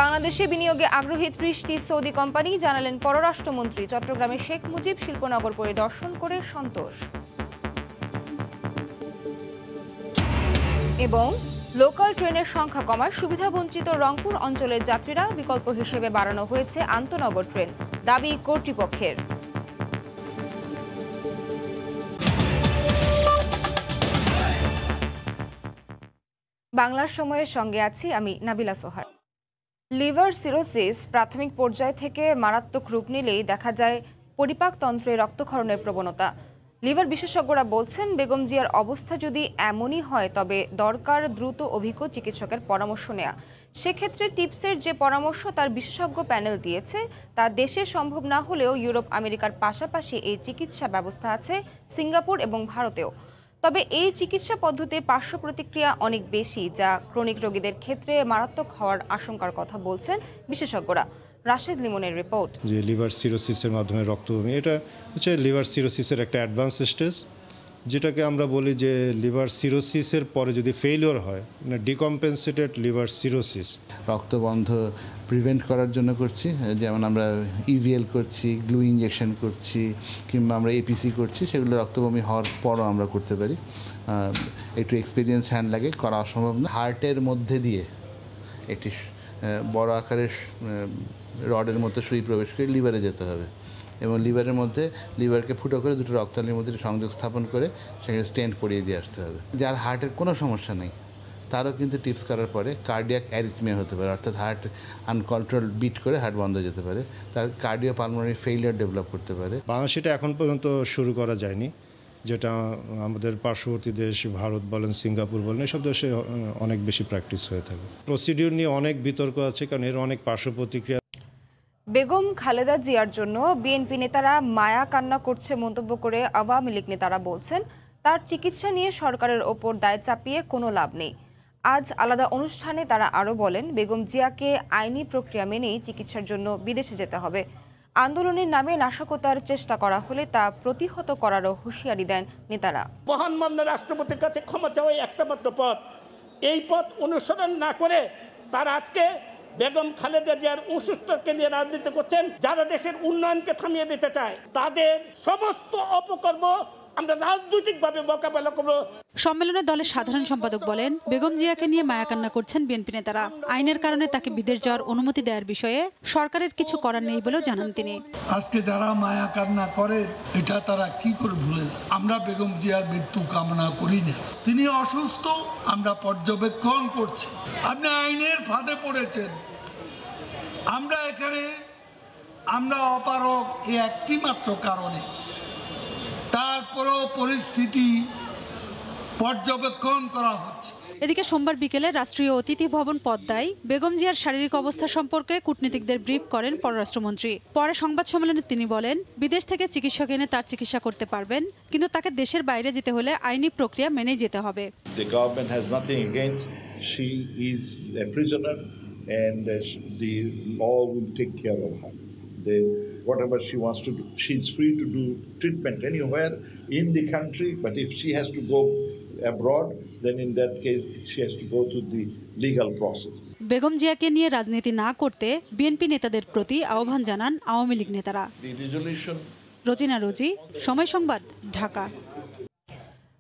বাংলাদেশে বিনিয়োগে আগ্রহী ৩০টি সৌদি কোম্পানি, জানালেন পররাষ্ট্রমন্ত্রী। চট্টগ্রামে শেখ মুজিব শিল্পনগর পরিদর্শন করে সন্তোষ। এবং লোকাল ট্রেনের সংখ্যা কমায় সুবিধাবঞ্চিত রংপুর অঞ্চলের যাত্রীরা, বিকল্প হিসেবে বাড়ানো হয়েছে আন্তনগর ট্রেন, দাবি কর্তৃপক্ষের। বাংলার সময়ের সঙ্গে আছি আমি নাবিলা সোহার। লিভার সিরোসিস প্রাথমিক পর্যায় থেকে মারাত্মক রূপ নিলেই দেখা যায় পরিপাকতন্ত্রে রক্তক্ষরণের প্রবণতা। লিভার বিশেষজ্ঞরা বলছেন, বেগম জিয়ার অবস্থা যদি এমনই হয় তবে দরকার দ্রুত অভিজ্ঞ চিকিৎসকের পরামর্শ নেওয়া। সেক্ষেত্রে টিপসের যে পরামর্শ তার বিশেষজ্ঞ প্যানেল দিয়েছে তা দেশে সম্ভব না হলেও ইউরোপ আমেরিকার পাশাপাশি এই চিকিৎসা ব্যবস্থা আছে সিঙ্গাপুর এবং ভারতেও। তবে এই চিকিৎসা পদ্ধতির পার্শ্ব প্রতিক্রিয়া অনেক বেশি, যা ক্রনিক রোগীদের ক্ষেত্রে মারাত্মক হওয়ার আশঙ্কার কথা বলছেন বিশেষজ্ঞরা। রাশেদ লিমনের রিপোর্ট। যে লিভার সিরোসিসের মাধ্যমে রক্তবমি, এটা হচ্ছে লিভার সিরোসিসের একটা অ্যাডভান্স স্টেজ, যেটাকে আমরা বলি যে লিভার সিরোসিসের পরে যদি ফেইলিওর হয়, মানে ডিকম্পেনসেটেড লিভার সিরোসিস। রক্তবন্ধ প্রিভেন্ট করার জন্য করছি, যেমন আমরা ইভিএল করছি, গ্লু ইঞ্জেকশন করছি, কিংবা আমরা এপিসি করছি, সেগুলো রক্তবমি হওয়ার পরও আমরা করতে পারি। একটু এক্সপিরিয়েন্স হ্যান্ড লাগে, করা অসম্ভব না। হার্টের মধ্যে দিয়ে একটি বড় আকারের রডের মধ্যে সুই প্রবেশ করে লিভারে যেতে হবে, এবং লিভারের মধ্যে লিভারকে ফুটো করে দুটো রক্তনালীর মধ্যে সংযোগ স্থাপন করে সেখানে স্টেন্ট পরিয়ে দিয়ে আসতে হবে। যার হার্টের কোনো সমস্যা নেই তারও কিন্তু টিপস করার পরে কার্ডিয়াক অ্যারিথমিয়া হতে পারে, অর্থাৎ হার্ট আনকন্ট্রোল বিট করে হার্ট বন্ধ হয়ে যেতে পারে, তার কার্ডিও পালমোনারি ফেইলিয়ার ডেভেলপ করতে পারে। বাংলাদেশে এখন পর্যন্ত শুরু করা যায়নি, যেটা আমাদের পার্শ্ববর্তী দেশ ভারত বলেন, সিঙ্গাপুর বলেন, এসব দেশে অনেক বেশি প্র্যাকটিস হয়ে থাকে। প্রসিডিউর নিয়ে অনেক বিতর্ক আছে, কারণ এর অনেক পার্শ্ব প্রতিক্রিয়া। বেগম খালেদা জিয়ার জন্য বিএনপি নেতারা মায়া কান্না করছে মন্তব্য করে আওয়ামী লীগ নেতারা বলছেন, তার চিকিৎসা নিয়ে সরকারের ওপর দায় চাপিয়ে কোনো লাভ নেই। আজ আলাদা অনুষ্ঠানে তারা আরও বলেন, বেগম জিয়াকে আইনি প্রক্রিয়া মেনেই চিকিৎসার জন্য বিদেশে যেতে হবে। আন্দোলনের নামে নাশকতার চেষ্টা করা হলে তা প্রতিহত করারও হুঁশিয়ারি দেন নেতারা। মহান মান্য রাষ্ট্রপতির কাছে ক্ষমা চাওয়াই একটা মাত্র পথ। এই পথ অনুসরণ না করে তারা আজকে বেগম খালেদা জিয়ার অসুস্থকে নিয়ে রাজনীতি করছেন। যারা দেশের উন্নয়নকে থামিয়ে দিতে চায় তাদের সমস্ত অপকর্ম আমরা রাজনৈতিকভাবে মোকাবেলা করব। সম্মেলনে দলের সাধারণ সম্পাদক বলেন, বেগম জিয়াকে নিয়ে মায়াকান্না করছেন বিএনপি নেতারা। আইনের কারণে তাকে বিদেশ যাওয়ার অনুমতি দেওয়ার বিষয়ে সরকারের কিছু করার নেই বলেও জানান তিনি। আজকে যারা মায়াকান্না করে এটা তারা কি করে ভুলে যায়? আমরা বেগম জিয়ার মৃত্যু কামনা করি না, তিনি অসুস্থ, আমরা পর্যবেক্ষণ করছি। আপনি আইনের ফাঁদে পড়েছেন, আমরা অপারগ এই একটি মাত্র কারণে, তারপরও পরিস্থিতি পর্যবেক্ষণ করা হচ্ছে। এদিকে সোমবার বিকেলে রাষ্ট্রীয় অতিথি ভবন পদ্মায় বেগম জিয়ার শারীরিক অবস্থা সম্পর্কে কূটনীতিকদের ব্রিফ করেন পররাষ্ট্রমন্ত্রী। পরে সংবাদ সম্মেলনে তিনি বলেন, বিদেশ থেকে চিকিৎসক এনে তার চিকিৎসা করতে পারবেন, কিন্তু তাকে দেশের বাইরে যেতে হলে আইনি প্রক্রিয়া মেনে যেতে হবে। The government has nothing against. She is a prisoner and the law will take care of her. Whatever she wants to do, she's free to do treatment anywhere in the country, but if she has to go abroad, then in that case she has to go through the legal process. Begum জিয়াকে নিয়ে রাজনীতি না করতে BNP নেতাদের প্রতি আহ্বান জানান আওয়ামী লীগ নেতারা। রোজিনা রোজি, সময় সংবাদ, ঢাকা।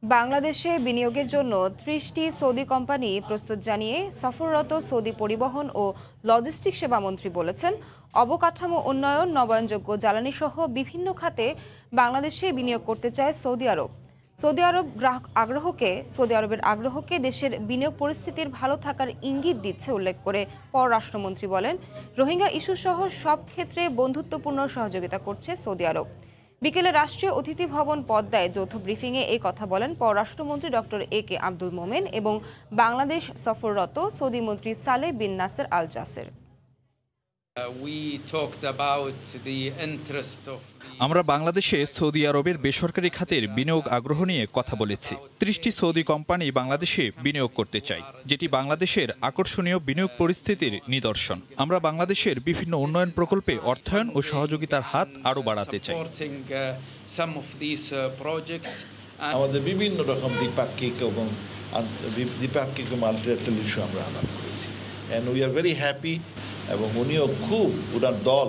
বাংলাদেশে বিনিয়োগের জন্য ৩০টি সৌদি কোম্পানি প্রস্তুত জানিয়ে সফররত সৌদি পরিবহন ও লজিস্টিক সেবা মন্ত্রী বলেছেন, অবকাঠামো উন্নয়ন, নবায়নযোগ্য জ্বালানি সহ বিভিন্ন খাতে বাংলাদেশে বিনিয়োগ করতে চায় সৌদি আরব। সৌদি আরবের আগ্রহকে দেশের বিনিয়োগ পরিস্থিতির ভালো থাকার ইঙ্গিত দিচ্ছে উল্লেখ করে পররাষ্ট্রমন্ত্রী বলেন, রোহিঙ্গা ইস্যু সহ সব ক্ষেত্রে বন্ধুত্বপূর্ণ সহযোগিতা করছে সৌদি আরব। বিকেলে রাষ্ট্রীয় অতিথি ভবন পদ্মায় যৌথ ব্রিফিংয়ে এই কথা বলেন পররাষ্ট্রমন্ত্রী ডক্টর AK আব্দুল মোমেন এবং বাংলাদেশ সফররত সৌদি মন্ত্রী সালেহ বিন নাসের আল জাসের। আমরা বাংলাদেশে সৌদি আরবের বেসরকারি খাতের বিনিয়োগ আগ্রহ নিয়ে কথা বলেছি। ৩০টি সৌদি কোম্পানি বাংলাদেশে বিনিয়োগ করতে চাই, যেটি বাংলাদেশের আকর্ষণীয় বিনিয়োগ পরিস্থিতির নিদর্শন। আমরা বাংলাদেশের বিভিন্ন উন্নয়ন প্রকল্পে অর্থায়ন ও সহযোগিতার হাত আরও বাড়াতে চাই। আমাদের বিভিন্ন রকম দ্বিপাক্ষিক এবং দ্বিপাক্ষিক মাল্টিল্যাটারাল ইস্যু আমরা আলাপ করেছি, and we are very happy এবং উনিও খুব ওনার দল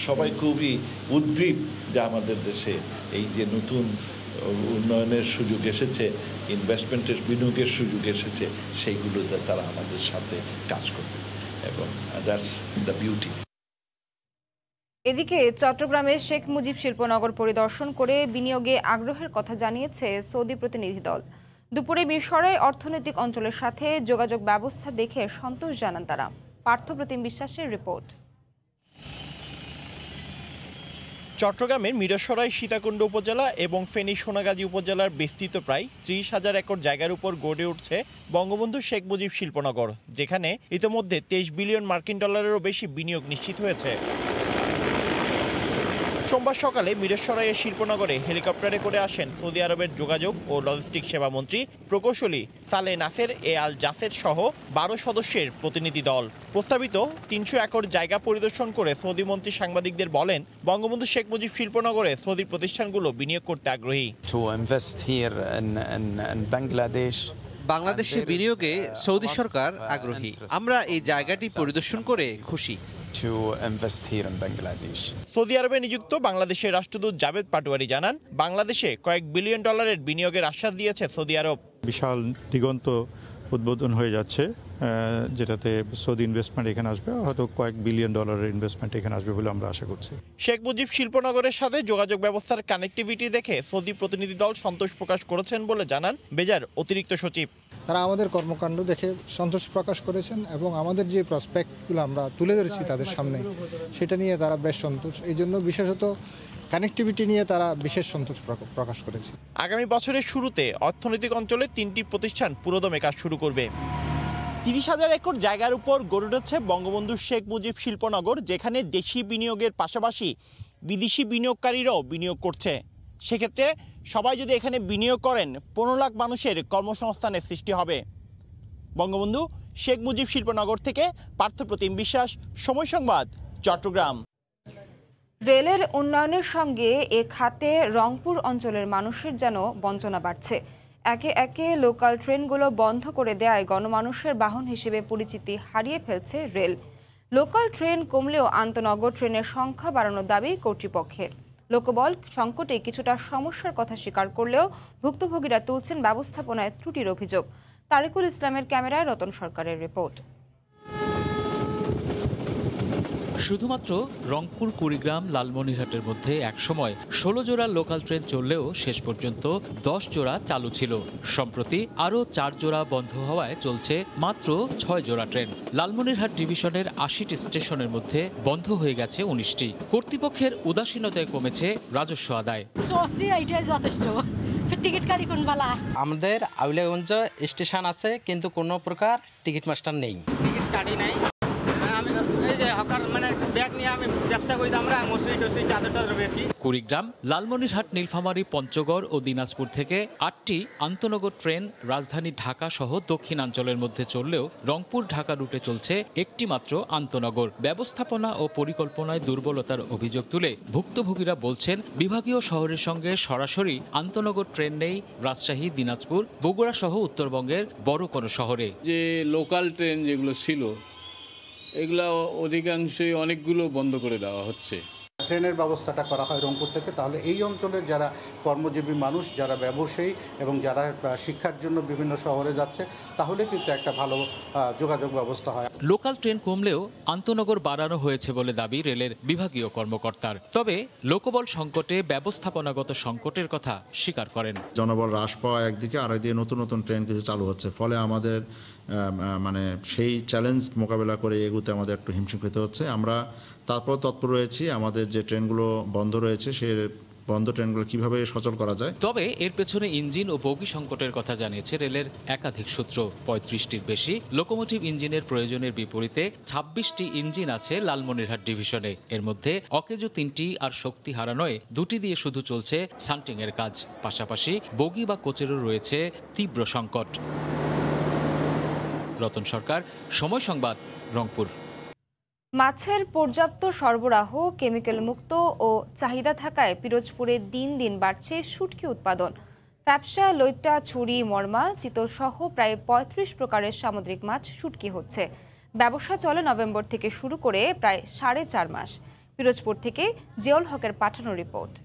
সবাই খুবই উদ্গ্রীব যে আমাদের দেশে এই যে নতুন উন্নয়নের সুযোগ এসেছে, ইনভেস্টমেন্টের বিনিয়োগের সুযোগ এসেছে, সেইগুলোতে তারা আমাদের সাথে কাজ করবে এবং দ্যাটস দ্য বিউটি। এদিকে চট্টগ্রামের শেখ মুজিব শিল্পনগর পরিদর্শন করে বিনিয়োগে আগ্রহের কথা জানিয়েছে সৌদি প্রতিনিধি দল। দুপুরে মিরসরাই অর্থনৈতিক অঞ্চলের সাথে যোগাযোগ ব্যবস্থা দেখে সন্তোষ জানান তারা। পার্থপ্রতিম বিশ্বাসের রিপোর্ট। চট্টগ্রামের মিরসরাই সীতাকুণ্ড উপজেলা এবং ফেনী সোনাগাজী উপজেলার বিস্তৃত প্রায় 30,000 একর জায়গার উপর গড়ে উঠছে বঙ্গবন্ধু শেখ মুজিব শিল্পনগর, যেখানে ইতোমধ্যে 23 বিলিয়ন মার্কিন ডলারেরও বেশি বিনিয়োগ নিশ্চিত হয়েছে। সোমবার সকালে মিরসরাইয়ের শিল্পনগরে হেলিকপ্টারে করে আসেন সৌদি আরবের যোগাযোগ ও লজিস্টিক সেবা মন্ত্রী প্রকৌশলী সালে নাসের এ আল জাসের সহ 12 সদস্যের প্রতিনিধি দল। প্রস্তাবিত 300 একর জায়গা পরিদর্শন করে সৌদি মন্ত্রী সাংবাদিকদের বলেন, বঙ্গবন্ধু শেখ মুজিব শিল্পনগরে সৌদি প্রতিষ্ঠানগুলো বিনিয়োগ করতে আগ্রহী। বাংলাদেশে বিনিয়োগে সৌদি সরকার আগ্রহী। আমরা এই জায়গাটি পরিদর্শন করে খুশি। সৌদি আরবে নিযুক্ত বাংলাদেশের রাষ্ট্রদূত জাভেদ পাটোয়ারি জানান, বাংলাদেশে কয়েক বিলিয়ন ডলারের বিনিয়োগের আশ্বাস দিয়েছে সৌদি আরব। বিশাল দিগন্ত উদ্বোধন হয়ে যাচ্ছে, যেটাতে সৌদি ইনভেস্টমেন্ট এখানে আসবে, হয়তো কয়েক বিলিয়ন ডলারের ইনভেস্টমেন্ট এখানে আসবে বলে আমরা আশা করছি। শেখ মুজিব শিল্পনগরের সাথে যোগাযোগ ব্যবস্থার কানেক্টিভিটি দেখে সৌদি প্রতিনিধি দল সন্তোষ প্রকাশ করেছেন বলে জানান বেজার অতিরিক্ত সচিব। তারা আমাদের কর্মকাণ্ড দেখে সন্তোষ প্রকাশ করেছেন এবং আমাদের যে প্রসপেক্টগুলো আমরা তুলে ধরেছি তাদের সামনে, সেটা নিয়ে তারা বেশ সন্তোষ। এই জন্য বিশেষত কানেক্টিভিটি নিয়ে তারা বিশেষ সন্তোষ প্রকাশ করেছে। আগামী বছরের শুরুতে অর্থনৈতিক অঞ্চলে 3টি প্রতিষ্ঠান পুরোদমে কাজ শুরু করবে। 30,000 একর জায়গার উপর গড়ে উঠেছে বঙ্গবন্ধু শেখ মুজিব শিল্পনগর, যেখানে দেশি বিনিয়োগের পাশাপাশি বিদেশি বিনিয়োগকারীরাও বিনিয়োগ করছে। সেক্ষেত্রে সবাই যদি এখানে বিনিয়োগ করেন 15 লাখ মানুষের কর্মসংস্থানের সৃষ্টি হবে। বঙ্গবন্ধু শেখ মুজিব শিল্পনগর থেকে পার্থপ্রতিম বিশ্বাস, সময় সংবাদ, চট্টগ্রাম। রেলের উন্নয়নের সঙ্গে এ খাতে রংপুর অঞ্চলের মানুষের যেন বঞ্চনা বাড়ছে। একে একে লোকাল ট্রেনগুলো বন্ধ করে দেওয়ায় গণমানুষের বাহন হিসেবে পরিচিতি হারিয়ে ফেলছে রেল। লোকাল ট্রেন কমলেও আন্তনগর ট্রেনের সংখ্যা বাড়ানোর দাবি কর্তৃপক্ষের। লোকবল সংকটে কিছুটা সমস্যার কথা স্বীকার করলেও ভুক্তভোগীরা তুলছেন ব্যবস্থাপনায় ত্রুটির অভিযোগ। তারিকুল ইসলামের ক্যামেরায় রতন সরকারের রিপোর্ট। শুধুমাত্র রংপুর, কুড়িগ্রাম, লালমনিরহাটের মধ্যে একসময় 16 জোড়া লোকাল ট্রেন চললেও শেষ পর্যন্ত 10 জোড়া চালু ছিল। সম্প্রতি আরও 4 জোড়া বন্ধ হওয়ায় চলছে মাত্র 6 জোড়া ট্রেন। লালমনিরহাট ডিভিশনের 80টি স্টেশনের মধ্যে বন্ধ হয়ে গেছে 19টি। কর্তৃপক্ষের উদাসীনতায় কমেছে রাজস্ব আদায়। আমাদের আউলিয়াগঞ্জ স্টেশন আছে, কিন্তু কোনো প্রকার টিকিট মাস্টার নেই। টিকিট কাটি নাই। কুড়িগ্রাম, লালমনিরহাট, নীলফামারী, পঞ্চগড় ও দিনাজপুর থেকে 8টি আন্তনগর ট্রেন রাজধানী ঢাকা সহ দক্ষিণাঞ্চলের মধ্যে চললেও রংপুর ঢাকা রুটে চলছে একটি মাত্র আন্তনগর। ব্যবস্থাপনা ও পরিকল্পনায় দুর্বলতার অভিযোগ তুলে ভুক্তভোগীরা বলছেন, বিভাগীয় শহরের সঙ্গে সরাসরি আন্তনগর ট্রেন নেই রাজশাহী, দিনাজপুর, বগুড়া সহ উত্তরবঙ্গের বড় কোনো শহরে। যে লোকাল ট্রেন যেগুলো ছিল, এগুলো অধিকাংশই অনেকগুলো বন্ধ করে দেওয়া হচ্ছে। ট্রেনের ব্যবস্থাটা করা হয় রংপুর থেকে, তাহলে এই অঞ্চলের যারা কর্মজীবী মানুষ, যারা ব্যবসায়ী এবং যারা শিক্ষার জন্য বিভিন্ন শহরে যাচ্ছে, তাহলে কিন্তু একটা ভালো যোগাযোগ ব্যবস্থা হয়। লোকাল ট্রেন কমলেও আন্তনগর বাড়ানো হয়েছে বলে দাবি রেলের বিভাগীয় কর্মকর্তার। তবে লোকবল সংকটে ব্যবস্থাপনাগত সংকটের কথা স্বীকার করেন। জনবল হ্রাস পাওয়া একদিকে, আর একদিকে নতুন নতুন ট্রেন কিছু চালু হচ্ছে, ফলে আমাদের সেই চ্যালেঞ্জ মোকাবেলা করে এগুতে আমাদের একটু হিমশিম খেতে হচ্ছে। আমরা তারপর তৎপর রয়েছি আমাদের যে ট্রেনগুলো বন্ধ রয়েছে সে বন্ধ ট্রেনগুলো কিভাবে সচল করা যায়। তবে এর পেছনে ইঞ্জিন ও বগি সংকটের কথা জানিয়েছে রেলের একাধিক সূত্র। 35টির বেশি লোকোমোটিভ ইঞ্জিনের প্রয়োজনের বিপরীতে 26টি ইঞ্জিন আছে লালমনিরহাট ডিভিশনে। এর মধ্যে অকেজো 3টি আর শক্তি হারানোয় 2টি দিয়ে শুধু চলছে সান্টিং এর কাজ। পাশাপাশি বগি বা কোচেরও রয়েছে তীব্র সংকট। রতন সরকার, সময় সংবাদ, রংপুর। মাছের পর্যাপ্ত সরবরাহ, কেমিক্যাল মুক্ত ও চাহিদা থাকায় পিরোজপুরে দিন দিন বাড়ছে শুটকি উৎপাদন। ফ্যাপসা, লইট্টা, ছুরি, মরমা, চিতল সহ প্রায় 35 প্রকারের সামুদ্রিক মাছ শুটকি হচ্ছে। ব্যবসা চলে নভেম্বর থেকে শুরু করে প্রায় 4.5 মাস। পিরোজপুর থেকে জিয়াউল হকের পাঠানো রিপোর্ট।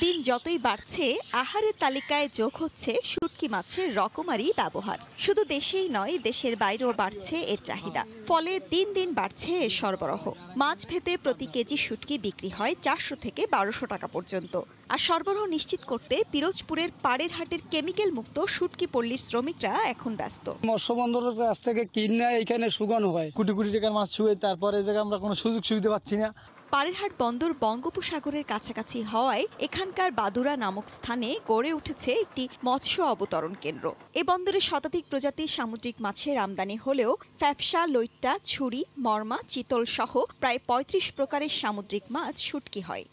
দিন যতই বাড়ছে আহারের তালিকায় যোগ হচ্ছে শুটকি মাছের রকমারি ব্যবহার। শুধু দেশেই নয়, দেশের বাইরেও বাড়ছে এর চাহিদা। ফলে দিন দিন বাড়ছে এর সরবরাহ। মাছ ভেদে প্রতি কেজি শুটকি বিক্রি হয় 400 থেকে 1200 টাকা পর্যন্ত। আর সরবরাহ নিশ্চিত করতে পিরোজপুরের পাড়ের হাটের কেমিক্যাল মুক্ত শুটকি পল্লীর শ্রমিকরা এখন ব্যস্ত। মৎস্য বন্দরের কাছ থেকে কিনে এখানে শুকানো হয়, কোটি কোটি টাকার মাছ ছুঁয়ে, তারপরে এই জায়গায় আমরা কোনো সুযোগ সুবিধা পাচ্ছি না। পাড়েরহাট বন্দর বঙ্গোপসাগরের কাছাকাছি হওয়ায় এখানকার বাদুরা নামক স্থানে গড়ে উঠেছে একটি মৎস্য অবতরণ কেন্দ্র। এ বন্দরে শতাধিক প্রজাতির সামুদ্রিক মাছের আমদানি হলেও ফ্যাপসা, লইট্টা, ছুরি, মরমা, চিতল সহ প্রায় 35 প্রকারের সামুদ্রিক মাছ শুটকি হয়।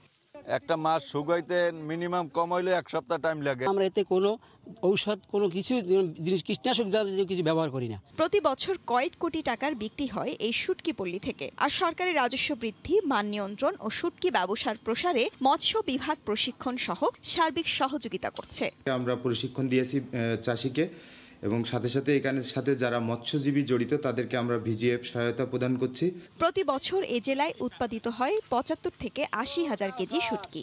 একটা মাছ শুকাইতে মিনিমাম কম হইলে 1 সপ্তাহ টাইম লাগে। আমরা এতে কোনো ঔষধ, কোনো কিছু কীটনাশক জাতীয় কিছু ব্যবহার করি না। প্রতি বছর কয়েক কোটি টাকার বিক্রি হয় এই শুটকি পল্লী থেকে। আর সরকারের রাজস্ব বৃদ্ধি, মান নিয়ন্ত্রণ ও শুটকি ব্যবসার প্রসারে মৎস্য বিভাগ প্রশিক্ষণ সহ সার্বিক সহযোগিতা করছে। আমরা প্রশিক্ষণ দিয়েছি চাষিকে, এবং সাথে সাথে এখানের সাথে যারা মৎস্যজীবী জড়িত তাদেরকে আমরা ভিজিএফ সহায়তা প্রদান করছি। প্রতি বছর এ জেলায় উৎপাদিত হয় 75 থেকে 80 হাজার কেজি শুটকি।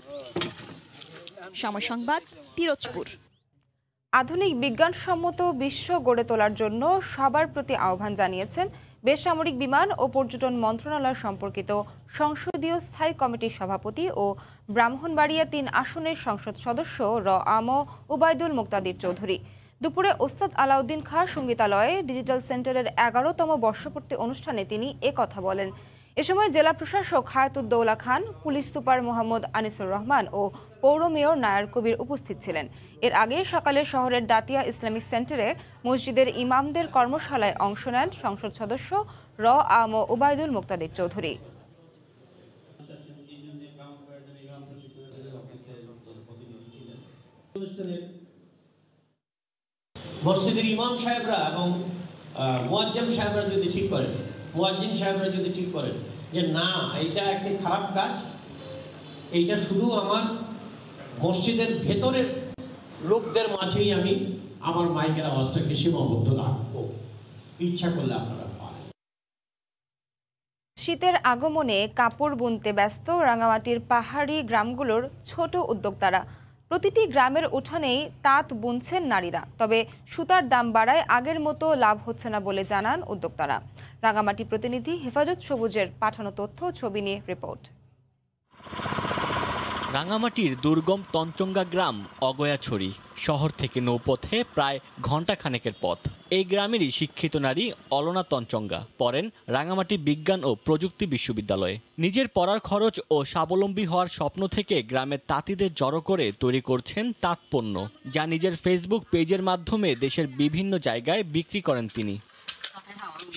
সময় সংবাদ, পিরোজপুর। আধুনিক বিজ্ঞানসম্মত বিশ্ব গড়ে তোলার জন্য সবার প্রতি আহ্বান জানিয়েছেন বেসামরিক বিমান ও পর্যটন মন্ত্রণালয় সম্পর্কিত সংসদীয় স্থায়ী কমিটির সভাপতি ও ব্রাহ্মণবাড়িয়া 3 আসনের সংসদ সদস্য আম উবায়দুল মুক্তাদির চৌধুরী। দুপুরে ওস্তাদ আলাউদ্দিন খাঁ সঙ্গীতালয়ে ডিজিটাল সেন্টারের 11তম বর্ষপূর্তি অনুষ্ঠানে তিনি কথা বলেন। এ সময় জেলা প্রশাসক হায়াতুদ্দৌলা খান, পুলিশ সুপার মোহাম্মদ আনিসুর রহমান ও পৌর মেয়র নায়ার কবির উপস্থিত ছিলেন। এর আগে সকালে শহরের দাতিয়া ইসলামিক সেন্টারে মসজিদের ইমামদের কর্মশালায় অংশ নেন সংসদ সদস্য আম উবায়দুল মুক্তাদির চৌধুরী। মসজিদের ইমাম সাহেবরা এবং মুয়াজ্জিন সাহেবরা যদি ঠিক করেন, মুয়াজ্জিন সাহেবরা যদি ঠিক করেন যে না, এইটা একটি খারাপ কাজ, এইটা শুধু আমার মসজিদের ভেতরের লোকদের মাঝেই আমি আমার মাইকের আওয়াজটাকে সীমাবদ্ধ রাখবো, ইচ্ছা করলে আপনারা পারেন। শীতের আগমনে কাপড় বুনতে ব্যস্ত রাঙামাটির পাহাড়ি গ্রামগুলোর ছোট উদ্যোক্তারা। প্রতিটি গ্রামের উঠানেই তাঁত বুনছেন নারীরা। তবে সুতার দাম বাড়ায় আগের মতো লাভ হচ্ছে না বলে জানান উদ্যোক্তারা। রাঙামাটি প্রতিনিধি হেফাজত সবুজের পাঠানো তথ্য, ছবি নিয়ে রিপোর্ট। রাঙামাটির দুর্গম তঞ্চঙ্গা গ্রাম অগয়াছড়ি শহর থেকে নৌপথে প্রায় ঘণ্টাখানেকের পথ। এই গ্রামেরই শিক্ষিত নারী অলনা তঞ্চঙ্গা পড়েন রাঙামাটি বিজ্ঞান ও প্রযুক্তি বিশ্ববিদ্যালয়ে। নিজের পড়ার খরচ ও স্বাবলম্বী হওয়ার স্বপ্ন থেকে গ্রামের তাঁতিদের জড়ো করে তৈরি করছেন তাঁত পণ্য, যা নিজের ফেসবুক পেজের মাধ্যমে দেশের বিভিন্ন জায়গায় বিক্রি করেন তিনি।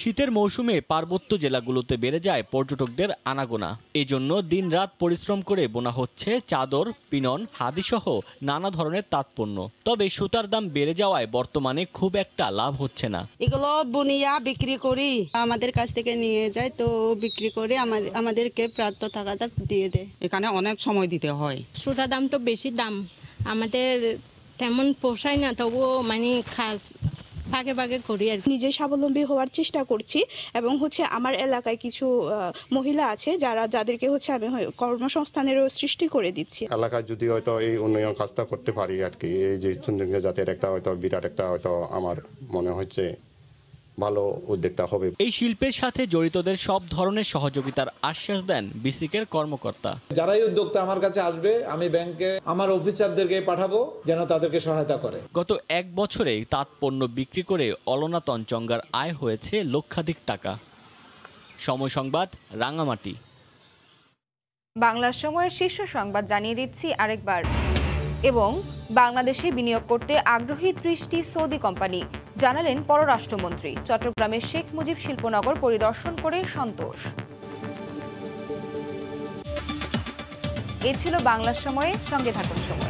শীতের মৌসুমে পার্বত্য জেলাগুলোতে বেড়ে যায় পর্যটকদের আনাগোনা। এজন্য দিনরাত পরিশ্রম করে বোনা হচ্ছে চাদর, পিনন, হাদিসহ নানা ধরনের তাঁতপণ্য। তবে সুতার দাম বেড়ে যাওয়ায় বর্তমানে খুব একটা লাভ হচ্ছে না। এগুলো বুনিয়া বিক্রি করি, আমাদের কাছ থেকে নিয়ে যায়, তো বিক্রি করে আমাদেরকে প্রাপ্ত টাকাটা দিয়ে দেয়। এখানে অনেক সময় দিতে হয়। সুতার দাম তো বেশি দাম, আমাদের তেমন পোষায় না, তবুও মানে খাস ভাগে ভাগে করি আর নিজে স্বাবলম্বী হওয়ার চেষ্টা করছি। এবং আমার এলাকায় কিছু মহিলা আছে যাদেরকে আমি কর্মসংস্থানেরও সৃষ্টি করে দিচ্ছি। এলাকায় যদি হয়তো এই উন্নয়ন কাজটা করতে পারি আর কি, এই যে চুনচুঙ্গা জাতের একটা হয়তো বিরাট একটা হয়তো আমার মনে হচ্ছে ভালো উদ্যোক্তা হবে। এই শিল্পের সাথে জড়িতদের সব ধরনের সহযোগিতার আশ্বাস দেন বিসিকের কর্মকর্তা। যারাই উদ্যোক্তা আমার কাছে আসবে, আমি ব্যাংকে আমার অফিসারদেরকে পাঠাবো যেন তাদেরকে সহায়তা করে। গত 1 বছরে তাঁত পণ্য বিক্রি করে অলনা তঞ্চঙ্গার আয় হয়েছে লক্ষাধিক টাকা। সময় সংবাদ, রাঙামাটি। বাংলার সময়ের শীর্ষ সংবাদ জানিয়ে দিচ্ছি আরেকবার। এবং বাংলাদেশে বিনিয়োগ করতে আগ্রহী 30টি সৌদি কোম্পানি, জানালেন পররাষ্ট্রমন্ত্রী। চট্টগ্রামের শেখ মুজিব শিল্পনগর পরিদর্শন করে সন্তোষ। এ ছিল বাংলার সময়ে, সঙ্গে থাকুন সময়।